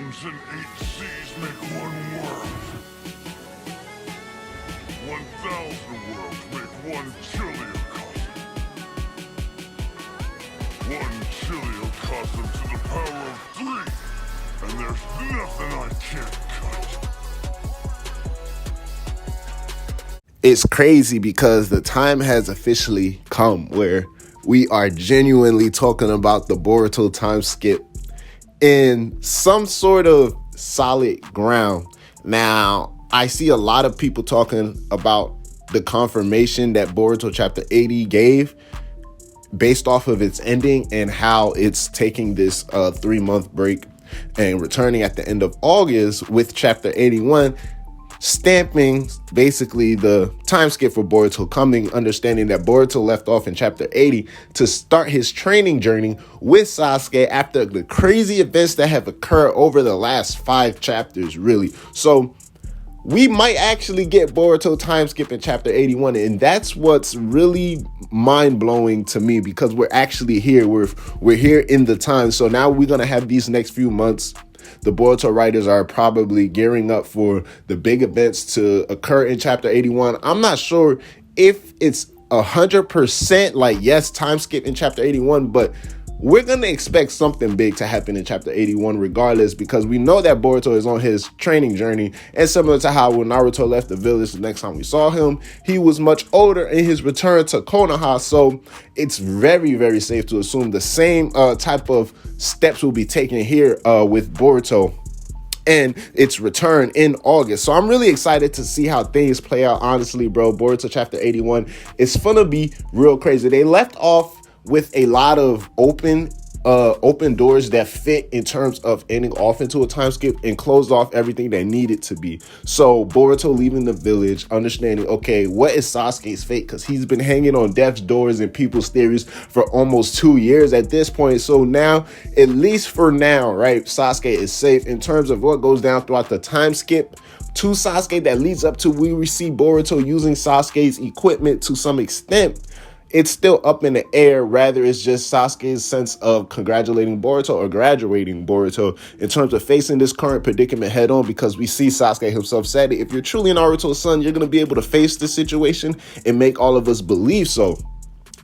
mountains and 8 seas make one world. 1,000 worlds make one chiliocosm. One chiliocosm to the power of 3, and there's nothing I can't cut. It's crazy because the time has officially come where we are genuinely talking about the Boruto time skip in some sort of solid ground. Now, I see a lot of people talking about the confirmation that Boruto chapter 80 gave based off of its ending and how it's taking this 3-month break and returning at the end of August with chapter 81, stamping basically the time skip for Boruto coming, understanding that Boruto left off in chapter 80 to start his training journey with Sasuke after the crazy events that have occurred over the last 5 chapters, really. So we might actually get Boruto time skip in chapter 81, and that's what's really mind-blowing to me, because we're actually here. We're here in the time. So now we're going to have these next few months. The Boruto writers are probably gearing up for the big events to occur in chapter 81. I'm not sure if it's 100% like, yes, time skip in chapter 81, but we're going to expect something big to happen in chapter 81 regardless, because we know that Boruto is on his training journey. And similar to how when Naruto left the village, the next time we saw him, he was much older in his return to Konoha. So it's very, very safe to assume the same type of steps will be taken here with Boruto and its return in August. So I'm really excited to see how things play out. Honestly, bro, Boruto chapter 81 is gonna be real crazy. They left off with a lot of open doors that fit in terms of ending off into a time skip and closed off everything that needed to be. So Boruto leaving the village, understanding, okay, what is Sasuke's fate? Because he's been hanging on death's doors and people's theories for almost 2 years at this point. So now, at least for now, right, Sasuke is safe in terms of what goes down throughout the time skip to Sasuke that leads up to we see Boruto using Sasuke's equipment to some extent. It's still up in the air. Rather, it's just Sasuke's sense of congratulating Boruto or graduating Boruto in terms of facing this current predicament head on, because we see Sasuke himself said it. If you're truly Naruto's son, you're going to be able to face this situation and make all of us believe so,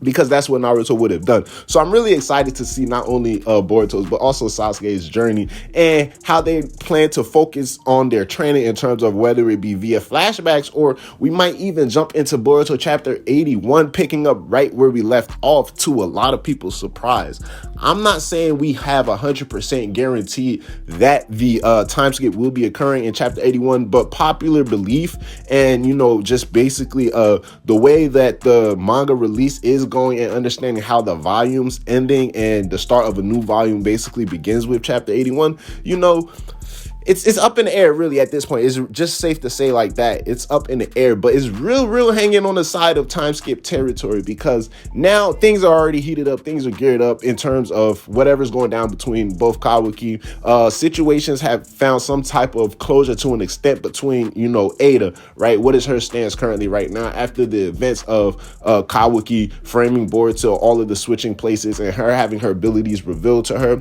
because that's what Naruto would have done. So I'm really excited to see not only Boruto's, but also Sasuke's journey and how they plan to focus on their training in terms of whether it be via flashbacks, or we might even jump into Boruto chapter 81, picking up right where we left off, to a lot of people's surprise. I'm not saying we have 100% guaranteed that the time skip will be occurring in chapter 81, but popular belief and, just basically the way that the manga release is going and understanding how the volumes ending and the start of a new volume basically begins with chapter 81, it's up in the air really at this point. It's just safe to say like that. It's up in the air, but it's real hanging on the side of time skip territory, because now things are already heated up. Things are geared up in terms of whatever's going down between both Kawaki. Situations have found some type of closure to an extent between, Ada, right? What is her stance currently right now after the events of Kawaki framing Boruto, all of the switching places and her having her abilities revealed to her.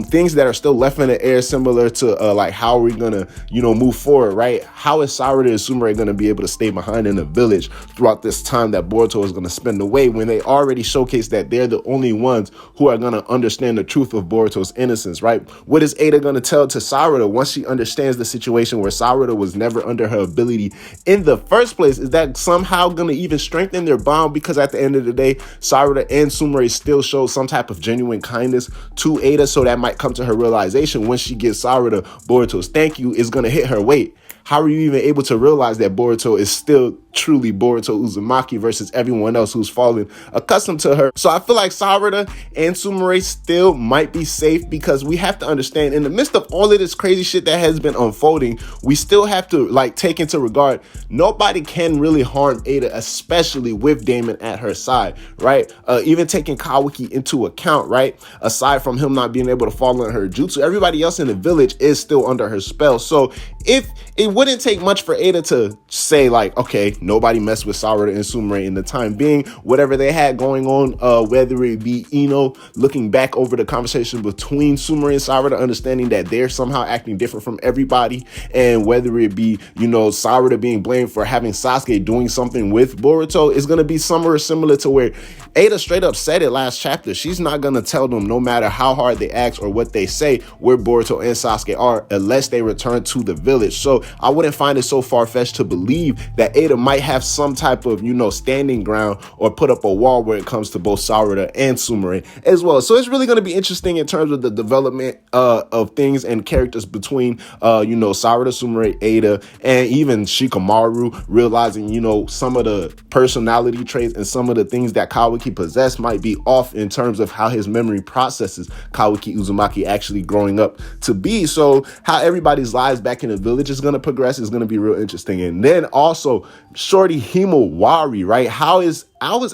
Things that are still left in the air, similar to how are we gonna move forward, right? How is Sarada and Sumire gonna be able to stay behind in the village throughout this time that Boruto is gonna spend away, when they already showcased that they're the only ones who are gonna understand the truth of Boruto's innocence, right? What is Ada gonna tell to Sarada once she understands the situation where Sarada was never under her ability in the first place? Is that somehow gonna even strengthen their bond? Because at the end of the day, Sarada and Sumire still show some type of genuine kindness to Ada, so that might come to her realization when she gives Sarada Boruto's thank you is going to hit her weight. How are you even able to realize that Boruto is still truly Boruto Uzumaki versus everyone else who's fallen accustomed to her? So I feel like Sarada and Sumire still might be safe, because we have to understand, in the midst of all of this crazy shit that has been unfolding, we still have to take into regard, nobody can really harm Ada, especially with Damon at her side, right? Even taking Kawaki into account, right? Aside from him not being able to fall on her jutsu, everybody else in the village is still under her spell. So if it wouldn't take much for Ada to say like, okay, nobody messed with Sarada and Sumire in the time being. Whatever they had going on, whether it be Ino looking back over the conversation between Sumire and Sarada, understanding that they're somehow acting different from everybody, and whether it be, you know, Sarada being blamed for having Sasuke doing something with Boruto, is going to be somewhere similar to where Ada straight up said it last chapter. She's not going to tell them, no matter how hard they ask or what they say, where Boruto and Sasuke are, unless they return to the village. So I wouldn't find it so far-fetched to believe that Ada might have some type of, you know, standing ground or put up a wall where it comes to both Sarada and Sumire as well. So it's really going to be interesting in terms of the development of things and characters between, you know, Sarada, Sumire, Ada, and even Shikamaru, realizing, you know, some of the personality traits and some of the things that Kawaki possessed might be off in terms of how his memory processes Kawaki Uzumaki actually growing up to be. So how everybody's lives back in the village is going to progress is going to be real interesting. And then also Shorty Himawari, right? How is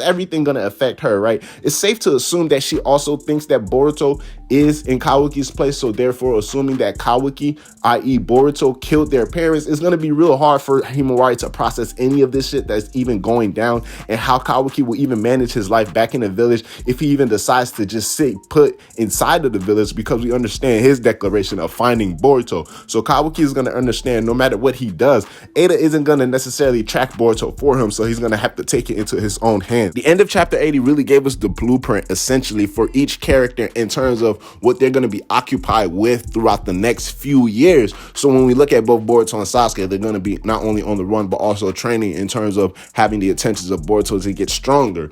everything going to affect her, right? It's safe to assume that she also thinks that Boruto is in Kawaki's place. So therefore, assuming that Kawaki, i.e. Boruto, killed their parents, it's going to be real hard for Himawari to process any of this shit that's even going down, and how Kawaki will even manage his life back in the village if he even decides to just sit put inside of the village, because we understand his declaration of finding Boruto. So Kawaki is going to understand no matter what he does, Ada isn't going to necessarily track Boruto for him, so he's going to have to take it into his own hands. The end of chapter 80 really gave us the blueprint essentially for each character in terms of what they're going to be occupied with throughout the next few years. So when we look at both Boruto and Sasuke, they're going to be not only on the run, but also training in terms of having the intentions of Boruto to get stronger.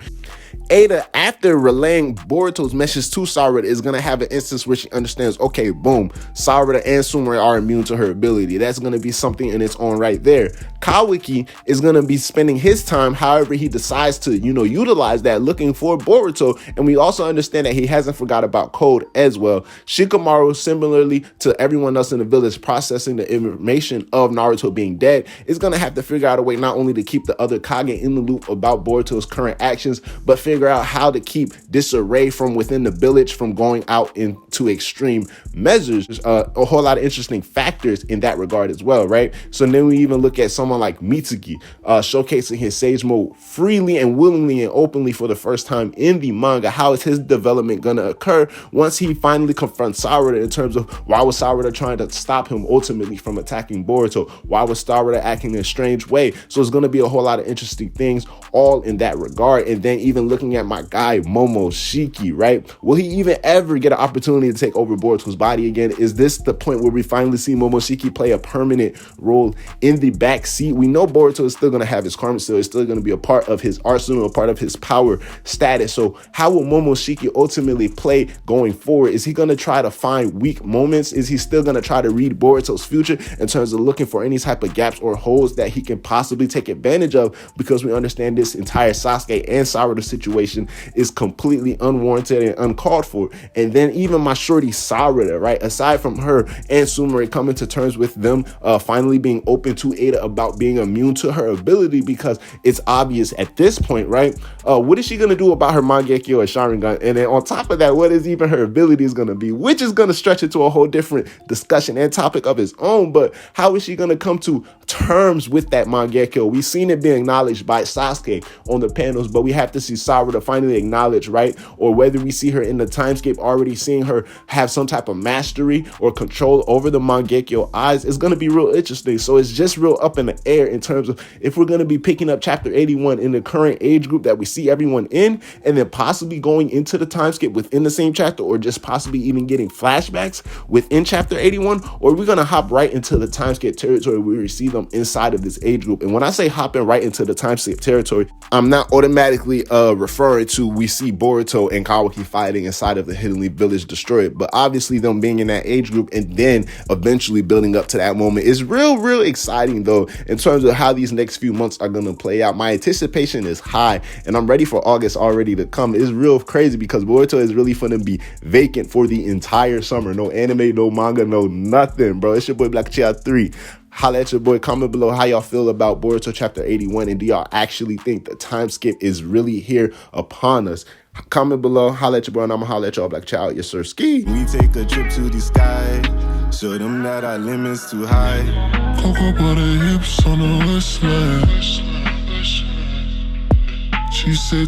Ada, after relaying Boruto's message to Sarada, is going to have an instance where she understands, okay, boom, Sarada and Sumire are immune to her ability. That's going to be something in its own right there. Kawaki is going to be spending his time, however he decides to, you know, utilize that, looking for Boruto. And we also understand that he hasn't forgot about Code as well. Shikamaru, similarly to everyone else in the village processing the information of Naruto being dead, is going to have to figure out a way not only to keep the other Kage in the loop about Boruto's current actions, but figure out how to keep disarray from within the village from going out into extreme measures. A whole lot of interesting factors in that regard as well, right? So then we even look at someone like Mitsuki, showcasing his Sage Mode freely and willingly and openly for the first time in the manga. How is his development going to occur once he finally confronts Sarada in terms of why was Sarada trying to stop him ultimately from attacking Boruto? Why was Sarada acting in a strange way? So it's going to be a whole lot of interesting things all in that regard. And then even looking at my guy Momoshiki, right? Will he even ever get an opportunity to take over Boruto's body again? Is this the point where we finally see Momoshiki play a permanent role in the back seat? We know Boruto is still going to have his karma still. It's still going to be a part of his arsenal, a part of his power status. So how will Momoshiki ultimately play going forward? Is he going to try to find weak moments? Is he still going to try to read Boruto's future in terms of looking for any type of gaps or holes that he can possibly take advantage of? Because we understand this entire Sasuke and Sarada situation is completely unwarranted and uncalled for. And then even my shorty Sarada, right? Aside from her and Sumire coming to terms with them finally being open to Ada about being immune to her ability, because it's obvious at this point, right? What is she going to do about her Mangekyo or Sharingan? And then on top of that, what is even her ability is going to be, which is going to stretch into a whole different discussion and topic of its own. But how is she going to come to terms with that Mangekyo? We've seen it being acknowledged by Sasuke on the panels, but we have to see Sarada finally acknowledge, right? Or whether we see her in the timescape already seeing her have some type of mastery or control over the Mangekyo eyes is going to be real interesting. So it's just real up in the air in terms of if we're going to be picking up chapter 81 in the current age group that we see everyone in, and then possibly going into the timeskip within the same chapter, or just possibly even getting flashbacks within chapter 81, or we're going to hop right into the timeskip territory where we see them inside of this age group. And when I say hopping right into the timeskip territory, I'm not automatically referring to we see Boruto and Kawaki fighting inside of the Hidden Leaf Village destroyed, but obviously them being in that age group and then eventually building up to that moment is real exciting though in terms of how these next few months are going to play out. My anticipation is high and I'm ready for August already to come. It's real crazy because Boruto is really going to be vacant for the entire summer. No anime, no manga, no nothing, bro. It's your boy Black Child 3. Holla at your boy. Comment below how y'all feel about Boruto chapter 81, and do y'all actually think the time skip is really here upon us? Comment below. Holla at your boy, and I'm gonna holla at y'all. Black Child. Yes, sir. Ski. We take a trip to the sky, show them that our limit's too high. cocoa butter hips on the waistline. She said